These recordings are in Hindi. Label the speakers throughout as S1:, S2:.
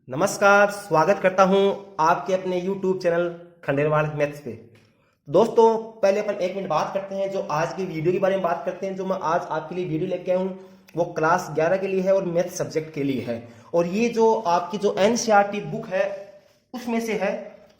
S1: नमस्कार, स्वागत करता हूं आपके अपने YouTube चैनल खंडेलवाल मैथ्स पे। दोस्तों, पहले अपन 1 मिनट बात करते हैं, जो आज की वीडियो के बारे में बात करते हैं। जो मैं आज आपके लिए वीडियो लेके आया हूं वो क्लास 11 के लिए है और मैथ सब्जेक्ट के लिए है। और ये जो आपकी जो एनसीईआरटी बुक है उसमें से है,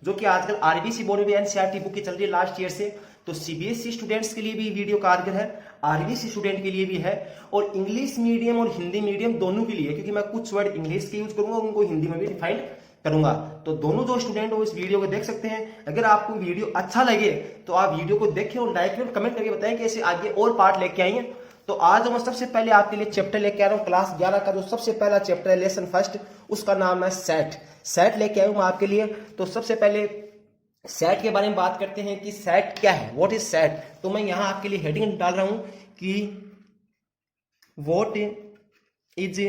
S1: जो कि आजकल आरबीसी बोर्ड में भी एनसीईआरटी बुक की चल रही है लास्ट ईयर से। तो सीबीएसई स्टूडेंट्स के लिए भी वीडियो कारगर है, आरबीसी स्टूडेंट के लिए भी है, और इंग्लिश मीडियम और हिंदी मीडियम दोनों के लिए, क्योंकि मैं कुछ वर्ड इंग्लिश के यूज करूंगा, उनको हिंदी में भी डिफाइन करूंगा। तो दोनों जो स्टूडेंट हो इस वीडियो को देख सकते हैं। अगर आपको वीडियो अच्छा लगे तो आप वीडियो को देखें और लाइक और कमेंट करके बताएं कि ऐसे आगे और पार्ट लेके आएंगे। तो आज मैं सबसे पहले आपके लिए चैप्टर लेके आ रहा हूँ क्लास 11 का। जो सबसे पहला चैप्टर है लेसन फर्स्ट, उसका नाम है सेट। सेट लेके आया हूँ मैं आपके लिए। तो सबसे पहले सेट के बारे में बात करते हैं कि सेट क्या है, व्हाट इज सेट। तो मैं यहां आपके लिए हेडिंग डाल रहा हूं कि व्हाट इज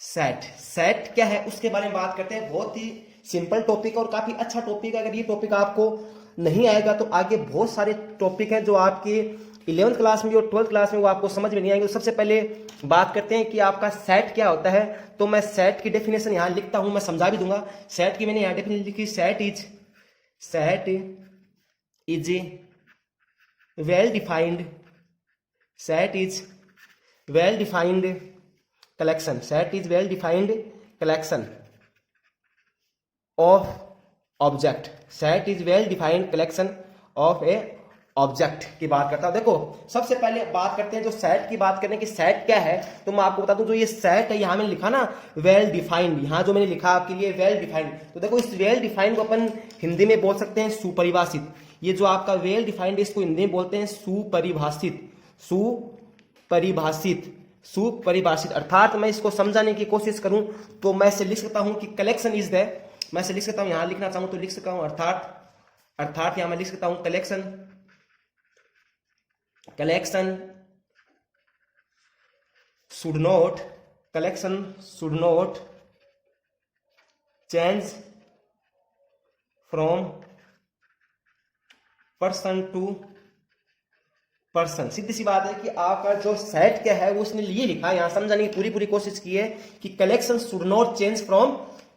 S1: सेट। सेट क्या है उसके बारे में बात करते हैं। बहुत ही सिंपल टॉपिक और काफी अच्छा टॉपिक है। अगर ये टॉपिक आपको नहीं आएगा तो आगे बहुत सारे टॉपिक हैं जो आपके 11th क्लास में और 12th क्लास में वो आपको समझ में नहीं आएंगे। तो सबसे पहले बात करते हैं कि आपका सेट क्या होता है। तो मैं सेट की डेफिनेशन यहां लिखता हूं, मैं समझा भी दूंगा। सेट की मैंने यहां डेफिनेशन लिखी, set is well defined, set is well defined collection, set is well defined collection of object, set is well defined collection of A object की बात करता हूं। देखो, सबसे पहले बात करते हैं जो सेट की बात करें कि सेट क्या है। तो मैं आपको बता दूं, जो ये सेट है यहां मैंने लिखा ना वेल डिफाइंड, यहां जो मैंने लिखा आपके लिए वेल डिफाइंड। तो देखो, इस वेल डिफाइंड को अपन हिंदी में बोल सकते हैं सुपरिभाषित। ये जो आपका वेल डिफाइंड है इसको हिंदी में बोलते हैं सुपरिभाषित। सुपरिभाषित, सुपरिभाषित अर्थात मैं इसको समझाने की कोशिश करूं तो मैं इसे लिख सकता हूं कि कलेक्शन इज द, मैं इसे लिख सकता हूं, यहां लिखना चाहूं तो लिख सकता हूं अर्थात यहां मैं लिख सकता हूं collection should not change from person to person. सीधी सी बात है कि आपका जो सेट क्या है वो उसने ये लिखा है, यहां समझाने की पूरी कोशिश की है कि collection should not change from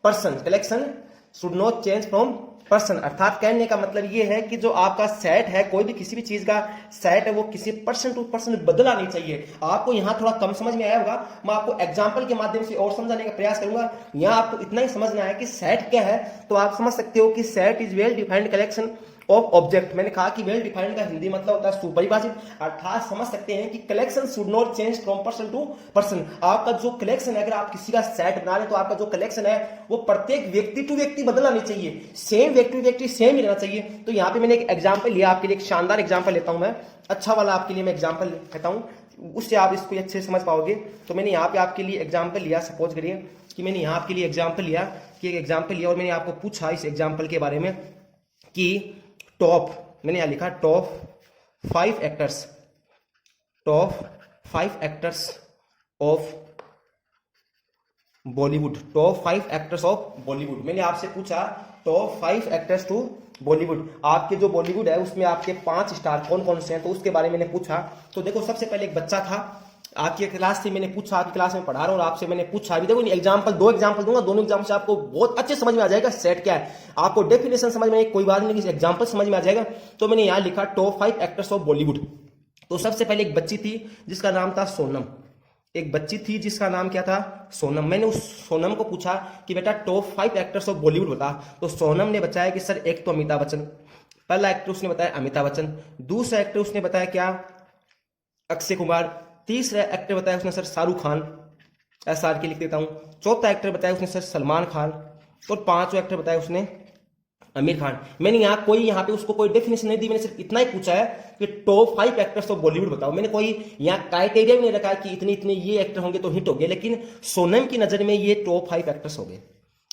S1: person, collection should not change from person. अर्थात कहने का मतलब ये है कि जो आपका सेट है, कोई भी किसी भी चीज का सेट है, वो किसी पर्सन टू पर्सन बदला नहीं चाहिए। आपको यहां थोड़ा कम समझ में आया होगा, मैं आपको एग्जांपल के माध्यम से और समझाने का प्रयास करूंगा। यहां आपको इतना ही समझना है कि सेट क्या है, तो आप समझ सकते हो कि set is well defined collection of object. मैंने कहा कि वेल डिफाइंड का हिंदी मतलब होता है सुपरिभाषित। अर्थात समझ सकते हैं कि collection should not change from person to person. आपका जो कलेक्शन है, अगर आप किसी का सेट बना रहे तो आपका जो कलेक्शन है वो प्रत्येक व्यक्ति टू व्यक्ति बदलना नहीं चाहिए, सेम व्यक्ति टू व्यक्ति सेम ही रहना चाहिए। तो यहाँ पे मैंने एक एग्जाम्पल लिया आपके लिए, एक शानदार एग्जाम्पल लेता हूं मैं, अच्छा वाला आपके लिए मैं एग्जाम्पल कहता हूं, उससे आप इसको अच्छे से समझ पाओगे। तो मैंने यहाँ पे आपके लिए एग्जाम्पल लिया, सपोज करिए कि मैंने यहाँ आपके लिए एग्जाम्पल लिया और मैंने आपको पूछा इस एग्जाम्पल के बारे में कि टॉप, मैंने यहां लिखा top 5 actors of Bollywood, top 5 actors of Bollywood. मैंने आपसे पूछा टॉप 5 एक्टर्स टू बॉलीवुड, आपके जो बॉलीवुड है उसमें आपके 5 स्टार कौन कौन से हैं, तो उसके बारे में मैंने पूछा। तो देखो, सबसे पहले एक बच्चा था आपकी क्लास से, मैंने पूछा, आपकी क्लास में पढ़ा रहा हूं और आपसे मैंने पूछा। अभी देखो, एग्जाम्पल 2 एग्जाम्पल दूंगा, दोनों एग्जाम्पल से आपको बहुत अच्छे समझ में आ जाएगा सेट क्या है। आपको डेफिनेशन समझ में कोई बात नहीं, एग्जाम्पल समझ में आ जाएगा। तो मैंने यहां लिखा टॉप 5 एक्टर्स ऑफ बॉलीवुड। तो सबसे पहले एक बच्ची थी जिसका नाम था सोनम, एक बच्ची थी जिसका नाम क्या था, सोनम। मैंने उस सोनम को पूछा कि बेटा टॉप 5 एक्टर्स ऑफ बॉलीवुड बता। तो सोनम ने बताया कि सर एक तो अमिताभ बच्चन, पहला एक्टर उसने बताया अमिताभ बच्चन, दूसरा एक्टर उसने बताया क्या, अक्षय कुमार, तीसरा एक्टर बताया उसने सर शाहरुख खान, SR के लिख देता हूं, चौथा एक्टर बताया उसने सर सलमान खान, और 5वां एक्टर बताया उसने आमिर खान। मैंने यहाँ पे उसको कोई डेफिनेशन नहीं दी, मैंने सिर्फ इतना ही पूछा है कि टॉप 5 एक्टर्स ऑफ बॉलीवुड बताओ। मैंने कोई यहाँ क्राइटेरिया भी नहीं रखा कि इतने इतने ये एक्टर होंगे तो हिट हो गए, लेकिन सोनम की नजर में ये टॉप 5 एक्टर्स हो गए।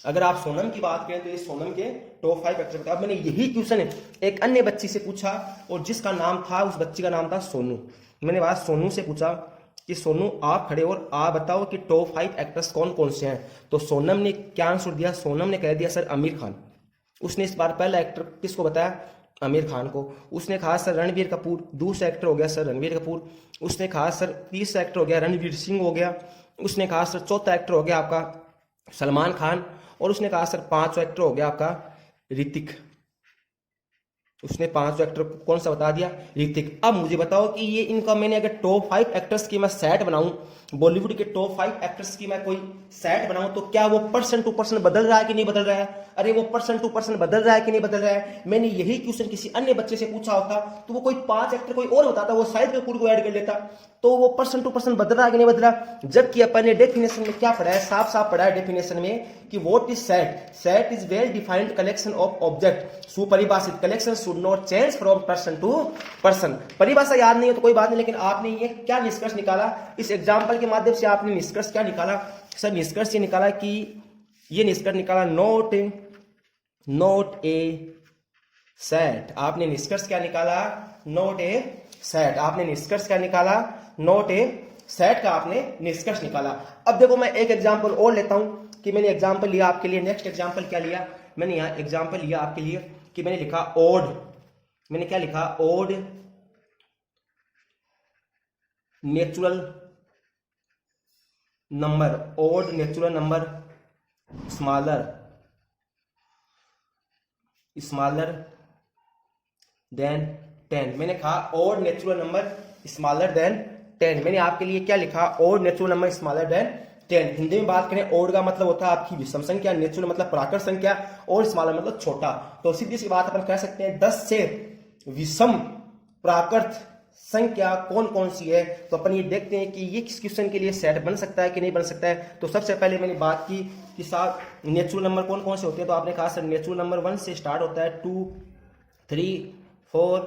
S1: अगर आप सोनम की बात करें तो ये सोनम के टॉप 5 एक्टर बताओ। मैंने यही क्वेश्चन एक अन्य बच्ची से पूछा और जिसका नाम था, उस बच्ची का नाम था सोनू। मैंने बात सोनू से पूछा कि सोनू आप खड़े और आप बताओ कि टॉप 5 एक्टर्स कौन कौन से हैं। तो सोनम ने क्या आंसर दिया, सोनम ने कह दिया सर आमिर खान। उसने इस बार पहला एक्टर किसको बताया, आमिर खान को। उसने कहा सर रणबीर कपूर, दूसरा एक्टर हो गया सर रणबीर कपूर। उसने कहा सर तीसरा एक्टर हो गया रणवीर सिंह हो गया, उसने कहा सर चौथा एक्टर हो गया आपका सलमान खान, और उसने कहा सर पांचवा एक्टर हो गया आपका ऋतिक। उसने पांचों एक्टर कौन सा बता दिया, ऋतिक। अब मुझे बताओ कि ये इनका मैंने अगर टॉप 5 एक्टर्स की मैं सेट बनाऊं, बॉलीवुड के टॉप 5 एक्टर्स की मैं कोई सेट बनाऊं, तो क्या वो पर्सन टू पर्सन बदल रहा है कि नहीं बदल रहा है? अरे वो पर्सन टू पर्सन बदल रहा है कि नहीं बदल रहा है? मैंने यही क्वेश्चन किसी अन्य बच्चे से पूछा होता तो वो कोई 5 एक्टर कोई और बताता, वो शायद कपूर को ऐड कर लेता। तो वो पर्सन टू पर्सन बदल रहा है कि नहीं बदल रहा? जबकि अपन ने डेफिनेशन में क्या पढ़ा है, साफ साफ पढ़ा है डेफिनेशन में कि what is set, set is well defined collection of object, सुपरिभाषित collection should not change from person to person. परिभाषा याद नहीं है तो कोई बात नहीं, लेकिन आपने ये क्या निष्कर्ष निकाला इस एग्जाम्पल के माध्यम से? आपने निष्कर्ष क्या निकाला सर? निष्कर्ष ये निकाला कि ये निष्कर्ष निकाला नॉट ए सेट। आपने निष्कर्ष क्या निकाला? Not a set. आपने निष्कर्ष क्या निकाला? नॉट ए सेट का आपने निष्कर्ष निकाला। अब देखो मैं एक एग्जांपल और लेता हूं कि मैंने एग्जांपल लिया आपके लिए। नेक्स्ट एग्जांपल क्या लिया मैंने? यहां एग्जांपल लिया आपके लिए कि मैंने लिखा ओड। मैंने क्या लिखा? Odd natural number, odd natural number smaller than 10। मैंने कहा odd natural number smaller than 10। मैंने आपके लिए क्या लिखा? Odd natural number smaller than 10। Hindi में बात करें, ओड का मतलब होता है आपकी विषम संख्या, नेचुरल मतलब प्राकृत संख्या, और स्मॉलर मतलब छोटा। तो सीधी सी बात अपन कह सकते हैं 10 से विषम प्राकृत संख्या कौन कौन सी है। तो अपन ये देखते हैं कि ये किस क्वेश्चन के लिए सेट बन सकता है कि नहीं बन सकता है। तो सबसे पहले मैंने बात की कि साहब नेचुरल नंबर कौन कौन से होते हैं। तो आपने कहा सर नेचुरल नंबर 1 से स्टार्ट होता है, 2 3 4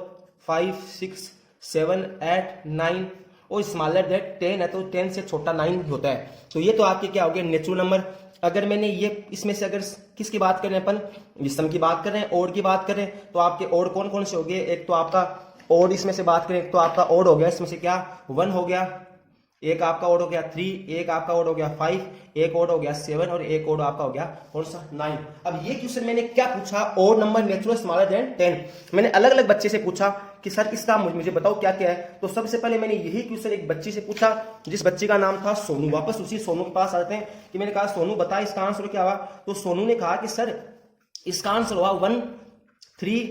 S1: 5 6 7 8 9, और स्मॉलर दैट 10 है तो 10 से छोटा 9 होता है। तो ये तो आपके क्या हो गया नेचुरल नंबर। अगर मैंने ये इसमें से अगर किसकी बात करें अपन, विषम की बात करें, ओड की बात करें, तो आपके ओड कौन कौन से हो गए? एक तो आपका ओड इसमें से बात करें, एक तो आपका ओड हो गया इसमें से क्या 1 हो गया, एक आपका ओड हो गया 3, एक आपका ओड हो गया 5, एक ओड हो गया 7, और एक ओड आपका हो गया कौन सा 9। अब ये क्वेश्चन मैंने क्या पूछा? Odd number natural smaller than 10। मैंने अलग अलग बच्चे से पूछा कि सर इसका मुझे बताओ क्या क्या है। तो सबसे पहले मैंने यही क्वेश्चन एक बच्ची से पूछा जिस बच्ची का नाम था सोनू। वापस उसी सोनू के पास आते हैं कि मैंने कहा सोनू बता इसका आंसर क्या हुआ। तो सोनू ने कहा कि सर इसका आंसर हुआ 1 3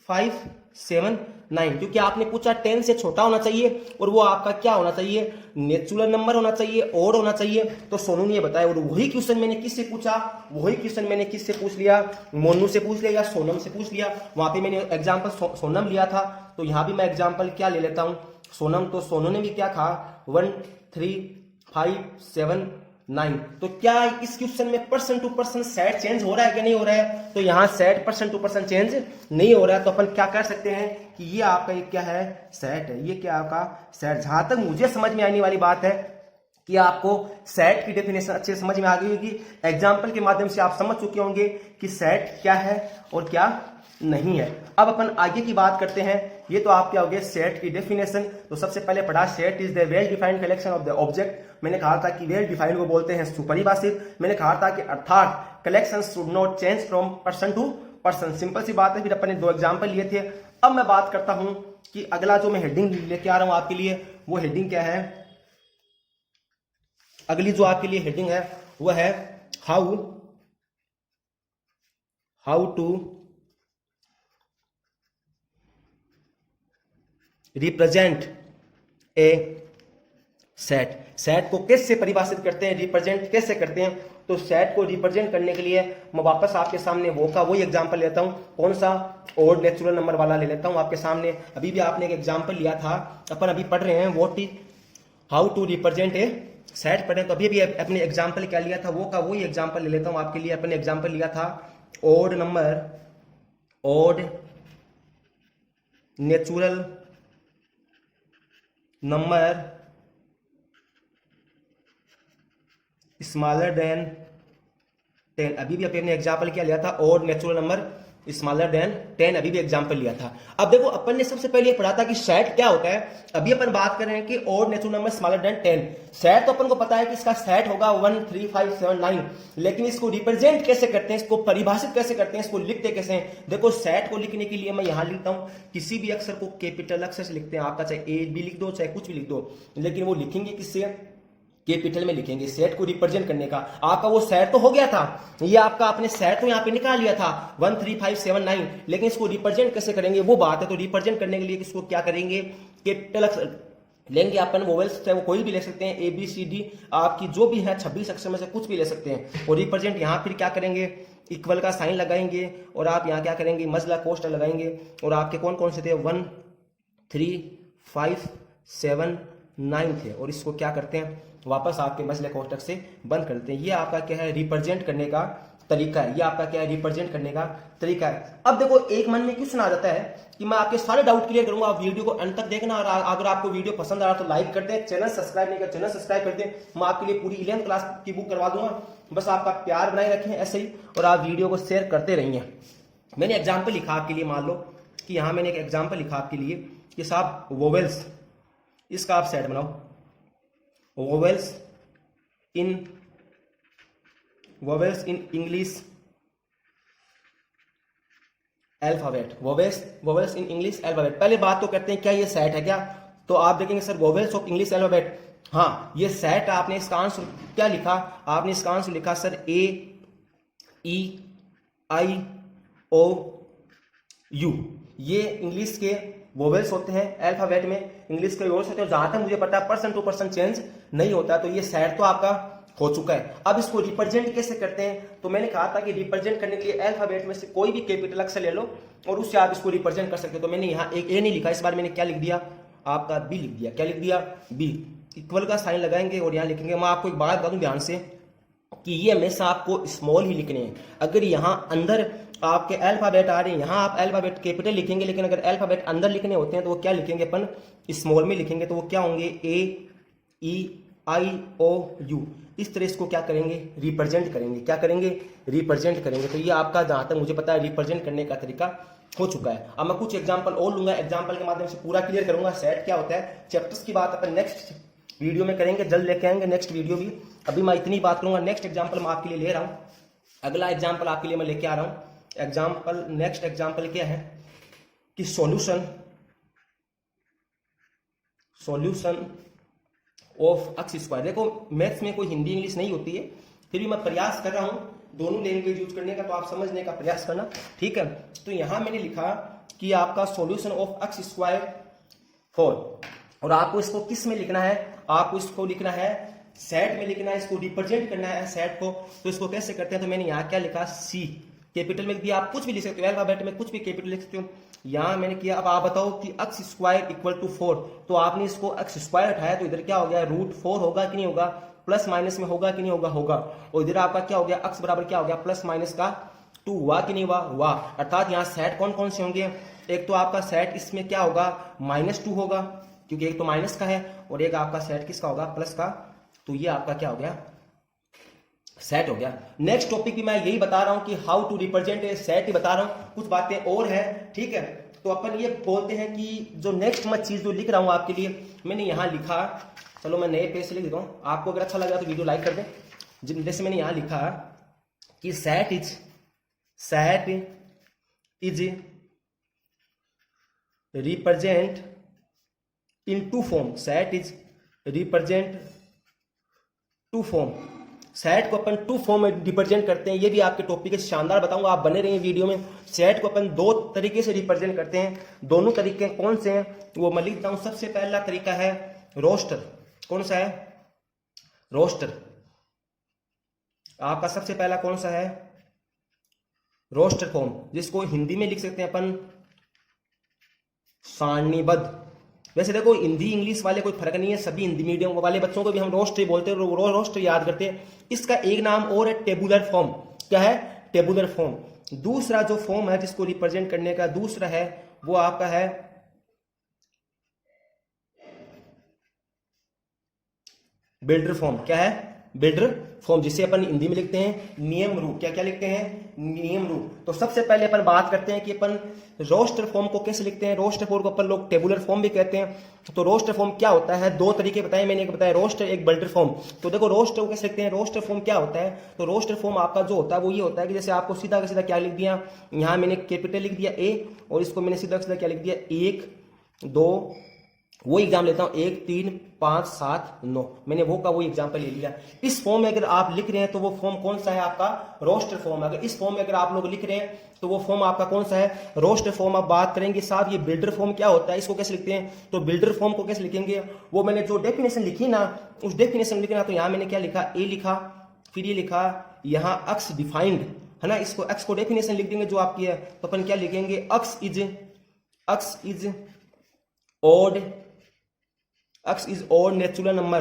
S1: 5 7 9, क्योंकि आपने पूछा 10 से छोटा होना चाहिए और वो आपका क्या होना चाहिए? नेचुरल नंबर होना चाहिए, ओड होना चाहिए। तो सोनू ने ये बताया, और वही क्वेश्चन मैंने किससे पूछा? वही क्वेश्चन मैंने किससे पूछ लिया? मोनू से पूछ लिया या सोनम से पूछ लिया। वहां पे मैंने एग्जाम्पल सोनम लिया था, तो यहां भी मैं एग्जाम्पल क्या ले लेता हूं? सोनम। तो सोनू ने भी क्या कहा? 1 3 5 7 9। तो क्या इस क्वेश्चन में person to person set change हो रहा है कि नहीं हो रहा है? तो यहां set person to person change नहीं हो रहा है। तो अपन क्या कर सकते हैं कि ये आपका एक क्या है? सेट है। ये क्या आपका सेट। जहां तक मुझे समझ में आने वाली बात है कि आपको सेट की डेफिनेशन अच्छे समझ में आ गई होगी। एग्जाम्पल के माध्यम से आप समझ चुके होंगे कि सेट क्या है और क्या नहीं है। अब अपन आगे की बात करते हैं। ये तो आप क्या हो गए सेट की डेफिनेशन। तो सबसे पहले पढ़ा set is the well defined collection of the object. मैंने कहा था कि वेल डिफाइंड को बोलते हैं सुपरिभाषित। मैंने कहा था कि अर्थात collection should not change from person to person. Simple सी बात है। फिर अपन ने 2 एग्जाम्पल लिए थे। अब मैं बात करता हूं कि अगला जो मैं हेडिंग लेके आ रहा हूं आपके लिए, वो हेडिंग क्या है? अगली जो आपके लिए हेडिंग है वो है how to represent a set. Set को कैसे परिभाषित करते हैं, रिप्रेजेंट कैसे करते हैं? तो सेट को रिप्रेजेंट करने के लिए मैं वापस आपके सामने वही एग्जांपल लेता हूं। कौन सा? ओड नेचुरल नंबर वाला ले लेता हूं आपके सामने। अभी भी आपने एक एग्जांपल लिया था, अपन अभी पढ़ रहे हैं what is how to represent a set पढ़े। तो अभी अपने एग्जांपल क्या लिया था वही एग्जांपल ले लेता हूं आपके लिए। अपने एग्जांपल लिया था odd natural number smaller than 10। अभी भी अपने एग्जाम्पल क्या लिया था? Odd natural number smaller than 10। अभी भी एग्जाम्पल लिया था। अब देखो अपन ने सबसे पहले पढ़ा था कि सेट क्या होता है। अभी अपन बात कर रहे हैं कि odd natural number smaller than 10। Set तो अपन को पता है कि इसका सेट होगा 1 3 5 7 9, लेकिन इसको रिप्रेजेंट कैसे करते हैं, इसको परिभाषित कैसे करते हैं, इसको लिखते कैसे हैं? देखो सेट को लिखने के लिए मैं यहां लिखता हूं, किसी भी अक्षर को कैपिटल अक्षर से लिखते हैं। आपका चाहे ए भी लिख दो चाहे कुछ भी लिख दो, लेकिन वो लिखेंगे किससे? कैपिटल में लिखेंगे सेट को रिप्रेजेंट करने का। आपका वो सेट तो हो गया था, ये आपका आपने सेट तो यहाँ पे निकाल लिया था 1 3 5 7 9, लेकिन इसको रिप्रेजेंट कैसे करेंगे वो बात है। तो रिप्रेजेंट करने के लिए इसको क्या करेंगे, कैपिटल अक्षर लेंगे अपन, वोवेल्स चाहे वो कोई भी ले सकते हैं, ए बी सी डी आपकी जो भी है 26 अक्षर में से कुछ भी ले सकते हैं। और रिप्रेजेंट यहाँ फिर क्या करेंगे, इक्वल का साइन लगाएंगे और आप यहाँ क्या करेंगे, मजला कोष्ठक लगाएंगे। और आपके कौन कौन से थे, 1 3 5 7 9 थे, और इसको क्या करते हैं वापस आपके मजले कोष्ठक से बंद करते हैं। ये आपका क्या है रिप्रेजेंट करने का तरीका है, ये आपका क्या है रिप्रेजेंट करने का तरीका है। अब देखो एक मन में क्वेश्चन आ जाता है कि मैं आपके सारे डाउट क्लियर करूंगा, आप वीडियो को अंत तक देखना, और अगर आपको वीडियो पसंद आ रहा तो लाइक कर दें, चैनल सब्सक्राइब नहीं कर चैनल सब्सक्राइब कर दें। मैं आपके लिए पूरी 11th क्लास की बुक करवा दूंगा, बस आपका प्यार बनाए रखें ऐसे ही, और आप वीडियो को शेयर करते रहिए। मैंने एग्जाम्पल लिखा आपके लिए, मान लो कि यहाँ मैंने एक एग्जाम्पल लिखा आपके लिए कि साहब वोवेल्स, इसका आप सेट बनाओ, vowels in English alphabet, vowels in English alphabet. पहले बात तो करते हैं क्या ये सेट है क्या, तो आप देखेंगे sir vowels of English alphabet, हाँ ये सेट। आपने इसका आंसर क्या लिखा, आपने इसका आंसर लिखा sir A E I O U, ये इंग्लिश के वोवेल्स होते हैं अल्फाबेट में, इंग्लिश के वोवेल्स होते हैं। जहां तक मुझे पता है परसेंट टू परसेंट चेंज नहीं होता, तो ये सेट तो आपका हो चुका है। अब इसको रिप्रेजेंट कैसे करते हैं, तो मैंने कहा था कि रिप्रेजेंट करने के लिए अल्फाबेट में से कोई भी कैपिटल अक्षर ले लो और उससे आप इसको रिप्रेजेंट कर सकते हो। तो मैंने यहाँ एक ए नहीं लिखा, इस बार मैंने क्या लिख दिया, आपका बी लिख दिया। क्या लिख दिया, बी। इक्वल का साइन लगाएंगे और यहाँ लिखेंगे। मैं आपको एक बात बता दूं ध्यान से कि ये हमेशा आपको स्मॉल ही लिखने हैं। अगर यहाँ अंदर आपके अल्फाबेट आ रहे हैं, यहाँ आप अल्फाबेट कैपिटल लिखेंगे, लेकिन अगर अल्फाबेट अंदर लिखने होते हैं तो वो क्या लिखेंगे अपन, स्मॉल में लिखेंगे। तो वो क्या होंगे, ए ई आई ओ यू। इस तरह इसको क्या करेंगे, रिप्रेजेंट करेंगे। क्या करेंगे, रिप्रेजेंट करेंगे। तो ये आपका जहां तक मुझे पता है रिप्रेजेंट करने का तरीका हो चुका है। अब मैं कुछ एग्जांपल और लूंगा, एग्जांपल के माध्यम से पूरा क्लियर करूंगा सेट क्या होता है। चैप्टर्स की बात अपन नेक्स्ट वीडियो में करेंगे, जल्द लेके आएंगे नेक्स्ट वीडियो भी। अभी मैं इतनी बात करूंगा। नेक्स्ट एग्जाम्पल मैं आपके लिए ले रहा हूं, अगला एग्जाम्पल आपके लिए मैं लेके आ रहा हूं। एग्जाम्पल, नेक्स्ट एग्जाम्पल क्या है कि सॉल्यूशन ऑफ एक्स स्क्वायर। देखो मैथ्स में कोई हिंदी इंग्लिश नहीं होती है, फिर भी मैं प्रयास कर रहा हूं दोनों लैंग्वेज यूज करने का, तो आप समझने का प्रयास करना, ठीक है। तो यहां मैंने लिखा कि आपका सॉल्यूशन ऑफ एक्स स्क्वायर 4, और आपको इसको किस में लिखना है, आपको इसको लिखना है सेट में लिखना है, इसको रिप्रेजेंट करना है सेट को। तो इसको कैसे करते हैं, तो मैंने यहाँ क्या लिखा, सी कैपिटल में दिया। आप कुछ भी लिख सकते हो, अल्फाबेट में कुछ भी कैपिटल लिख सकते हो। यहां मैंने किया। अब आप बताओ कि एक्स स्क्वायर इक्वल टू 4, तो आपने इसको एक्स स्क्वायर हटाया तो इधर क्या हो गया, √4 होगा कि नहीं होगा, प्लस माइनस में होगा कि नहीं होगा, होगा। और इधर आपका क्या हो गया, एक्स बराबर क्या हो गया, प्लस माइनस का 2 हुआ कि नहीं हुआ, हुआ। अर्थात यहाँ सेट कौन कौन से होंगे, एक तो आपका सेट इसमें क्या होगा, -2 होगा, क्योंकि एक तो माइनस का है, और एक आपका सेट किसका होगा, प्लस का। तो ये आपका क्या हो गया, सेट हो गया। नेक्स्ट टॉपिक भी मैं यही बता रहा हूं कि how to represent a set ही बता रहा हूं, कुछ बातें और है, ठीक है। तो अपन ये बोलते हैं कि जो नेक्स्ट मैं चीज जो लिख रहा हूं आपके लिए, मैंने यहां लिखा, चलो मैं नए पेज से लिख देता हूं, आपको अगर अच्छा लगा तो वीडियो लाइक कर दें। जैसे मैंने यहां लिखा कि set is represent in 2 form, set is represent 2 form. Set को अपन 2 फॉर्म में रिप्रेजेंट करते हैं। ये भी आपके टॉपिक है, शानदार बताऊंगा, आप बने रहिए वीडियो में। सेट को अपन 2 तरीके से रिप्रेजेंट करते हैं। दोनों तरीके कौन से हैं वो मैं लिखता हूं। सबसे पहला तरीका है रोस्टर। कौन सा है, रोस्टर। आपका सबसे पहला कौन सा है, रोस्टर फॉर्म, जिसको हिंदी में लिख सकते हैं अपन सारणीबद्ध। वैसे देखो हिंदी इंग्लिश वाले कोई फर्क नहीं है, सभी हिंदी मीडियम वाले बच्चों को भी हम रोस्ट ही बोलते हैं, रोस्ट याद करते हैं। इसका एक नाम और है टेबुलर फॉर्म। क्या है, टेबुलर फॉर्म। दूसरा जो फॉर्म है जिसको रिप्रेजेंट करने का दूसरा है वो आपका है बिल्डर फॉर्म। क्या है, बिल्डर फॉर्म, जिसे अपन हिंदी में लिखते हैं नियम रूप। क्या क्या लिखते हैं, नियम रूप। तो सबसे पहले अपन बात करते हैं कि अपन रोस्टर फॉर्म को कैसे लिखते हैं। रोस्टर फॉर्म को अपन लोग टेबुलर फॉर्म भी कहते हैं। तो रोस्टर फॉर्म क्या होता है, 2 तरीके बताए मैंने, एक बताया रोस्टर, एक बिल्डर फॉर्म। तो देखो रोस्टर को कैसे लिखते हैं, रोस्टर फॉर्म क्या होता है, तो रोस्टर फॉर्म आपका जो होता है वो ये होता है कि जैसे आपको सीधा का सीधा क्या लिख दिया, यहाँ मैंने कैपिटल लिख दिया ए, और इसको मैंने सीधा सीधा क्या लिख दिया 1 2 वो एग्जाम लेता हूं 1 3 5 7 9, मैंने वो का वो एग्जाम्पल ले लिया। इस फॉर्म में अगर आप लिख रहे हैं तो वो फॉर्म कौन सा है आपका, रोस्टर फॉर्म। अगर इस फॉर्म में अगर आप लोग लिख रहे हैं तो वो फॉर्म आपका कौन सा है, रोस्टर फॉर्म। अब बात करेंगे साहब ये बिल्डर फॉर्म क्या होता है, इसको कैसे लिखते हैं, तो बिल्डर फॉर्म को कैसे लिखेंगे, वो मैंने जो डेफिनेशन लिखी ना उस डेफिनेशन लिखना, तो यहां मैंने क्या लिखा, ए लिखा, फिर ये लिखा यहां अक्स डिफाइंड है ना, इसको अक्स को डेफिनेशन लिख देंगे जो आपकी है, तो अपन क्या लिखेंगे, x is odd, x is all natural number,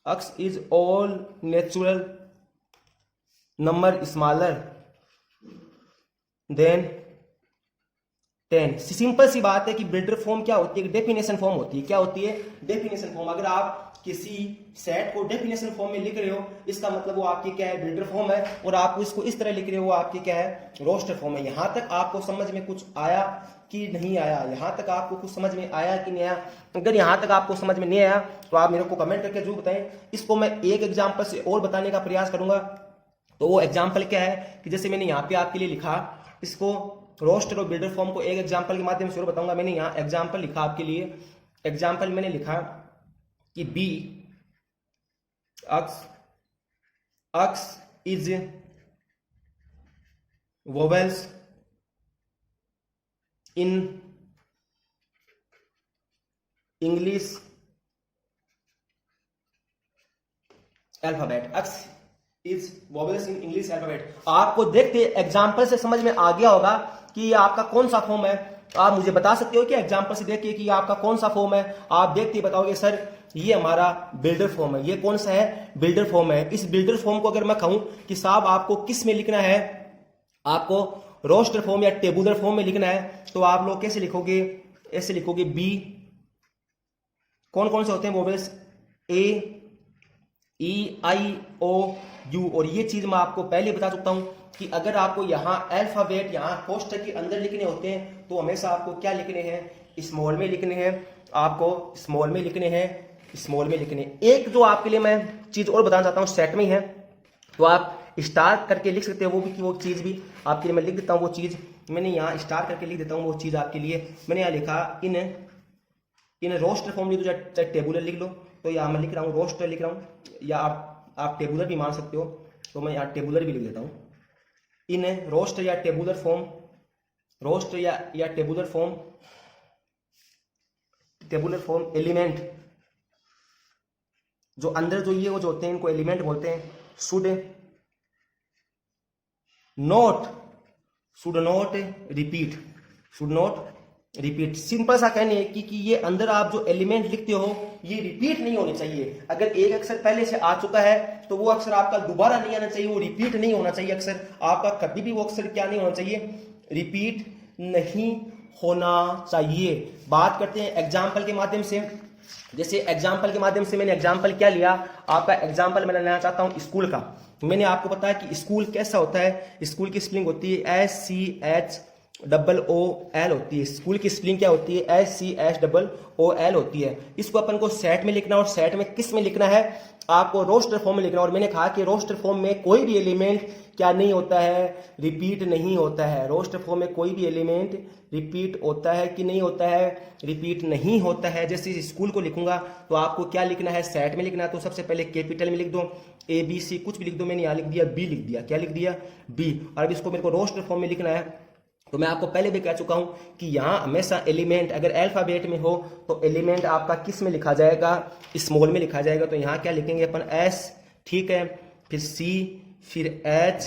S1: x is all natural number smaller than 10। Simple सी बात है कि बिल्डर फॉर्म क्या होती है, डेफिनेशन फॉर्म होती है। क्या होती है, डेफिनेशन फॉर्म। अगर आप किसी सेट को डेफिनेशन फॉर्म में लिख रहे हो, इसका मतलब वो आपकी क्या है, बिल्डर फॉर्म है, और आप इसको इस तरह लिख रहे हो वो आपकी क्या है, रोस्टर फॉर्म है। यहां तक आपको समझ में कुछ आया कि नहीं आया, यहां तक आपको कुछ समझ में आया कि नहीं आया। अगर यहां तक आपको समझ में नहीं आया तो आप मेरे को कमेंट करके जरूर बताएं। इसको मैं एक एग्जाम्पल से और बताने का प्रयास करूंगा। तो वो एग्जाम्पल क्या है कि जैसे मैंने यहाँ पे आपके लिए लिखा, इसको रोस्टर और बिल्डर फॉर्म को एक एग्जाम्पल के माध्यम से और बताऊंगा। मैंने यहाँ एग्जाम्पल लिखा आपके लिए, एग्जाम्पल मैंने लिखा कि B x is vowels in English alphabet, x is vowels in English alphabet. आपको देखते एग्जाम्पल से समझ में आ गया होगा कि ये आपका कौन सा फॉर्म है। आप मुझे बता सकते हो कि एग्जाम्पल से देखिए कि आपका कौन सा फॉर्म है। आप देखते बताओगे सर ये हमारा बिल्डर फॉर्म है। ये कौन सा है, बिल्डर फॉर्म है। इस बिल्डर फॉर्म को अगर मैं कहूं कि साहब आपको किस में लिखना है, आपको रोस्टर फॉर्म या टेबुलर फॉर्म में लिखना है, तो आप लोग कैसे लिखोगे, ऐसे लिखोगे बी, कौन कौन से होते हैं vowels, A E I O you. और ये चीज मैं आपको पहले बता चुका हूं कि अगर आपको यहां अल्फाबेट यहां कोष्ठक के अंदर लिखने होते हैं तो हमेशा आपको क्या लिखने हैं, स्मॉल में लिखने हैं, आपको स्मॉल में लिखने हैं, स्मॉल में लिखने। एक जो आपके लिए मैं चीज और बताना चाहता हूं, सेट में ही है, तो आप स्टार करके लिख सकते हो वो भी, कि वो चीज भी आपके लिए मैं लिख देता हूं। वो चीज मैंने यहाँ स्टार करके लिख देता हूं, वो चीज आपके लिए मैंने यहाँ लिखा इन रोस्टर फॉर्म लिख दो, चाहे टेबुलर लिख लो। तो यहाँ मैं लिख रहा हूँ रोस्टर लिख रहा हूँ, या आप टेबुलर भी मान सकते हो, तो मैं यहाँ टेबुलर भी लिख देता हूँ। इन रोस्टर या टेबुलर फॉर्म, रोस्टर या टेबुलर फॉर्म एलिमेंट जो अंदर जो ये वो जो होते हैं इनको एलिमेंट बोलते हैं। Should not repeat. सिंपल सा कहने है कि ये अंदर आप जो एलिमेंट लिखते हो ये रिपीट नहीं होने चाहिए। अगर एक अक्षर पहले से आ चुका है तो वो अक्षर आपका दोबारा नहीं आना चाहिए, वो रिपीट नहीं होना चाहिए। अक्षर आपका कभी भी वो अक्षर क्या नहीं होना चाहिए, रिपीट नहीं होना चाहिए। बात करते हैं एग्जाम्पल के माध्यम से। जैसे एग्जाम्पल के माध्यम से मैंने एग्जाम्पल क्या लिया, आपका एग्जाम्पल मैं लेना चाहता हूं स्कूल का। मैंने आपको बताया कि स्कूल कैसा होता है, स्कूल की स्पेलिंग होती है SCHOOL होती है। स्कूल की स्पेलिंग क्या होती है, SCHOOL होती है। इसको अपन को सेट में लिखना, और सेट में किस में लिखना है, आपको रोस्टर फॉर्म में लिखना। और मैंने कहा कि रोस्टर फॉर्म में कोई भी एलिमेंट क्या नहीं होता है, रिपीट नहीं होता है। रोस्टर फॉर्म में कोई भी एलिमेंट रिपीट होता है कि नहीं होता है, रिपीट नहीं होता है। जैसे स्कूल को लिखूंगा तो आपको क्या लिखना है, सेट में लिखना है। तो सबसे पहले कैपिटल में लिख दो, ABC कुछ भी लिख दो। मैंने यहाँ लिख दिया B लिख दिया, क्या लिख दिया, B। और अब इसको मेरे को रोस्टर फॉर्म में लिखना है। तो मैं आपको पहले भी कह चुका हूं कि यहां हमेशा एलिमेंट अगर अल्फाबेट में हो तो एलिमेंट आपका किस में लिखा जाएगा, स्मॉल में लिखा जाएगा। तो यहां क्या लिखेंगे अपन, S, ठीक है, फिर C, फिर H,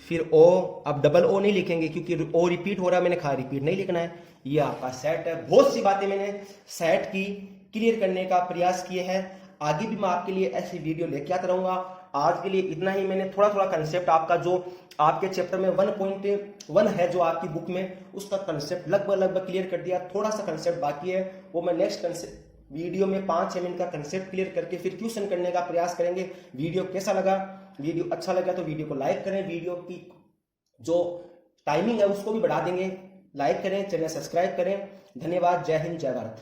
S1: फिर O। अब डबल O नहीं लिखेंगे क्योंकि O रिपीट हो रहा है, मैंने कहा रिपीट नहीं लिखना है। ये आपका सेट है। बहुत सी बातें मैंने सेट की क्लियर करने का प्रयास किए हैं। आगे भी मैं आपके लिए ऐसी वीडियो लेके आता रहूंगा। आज के लिए इतना ही। मैंने थोड़ा थोड़ा कंसेप्ट आपका जो आपके चैप्टर में 1.1 है जो आपकी बुक में, उसका कंसेप्ट लगभग क्लियर कर दिया। थोड़ा सा कंसेप्ट बाकी है, वो मैं नेक्स्ट वीडियो में 5-6 मिनट का कंसेप्ट क्लियर करके फिर क्वेश्चन करने का प्रयास करेंगे। वीडियो कैसा लगा, वीडियो अच्छा लगा तो वीडियो को लाइक करें, वीडियो की जो टाइमिंग है उसको भी बढ़ा देंगे। लाइक करें, चैनल सब्सक्राइब करें। धन्यवाद। जय हिंद, जय भारत।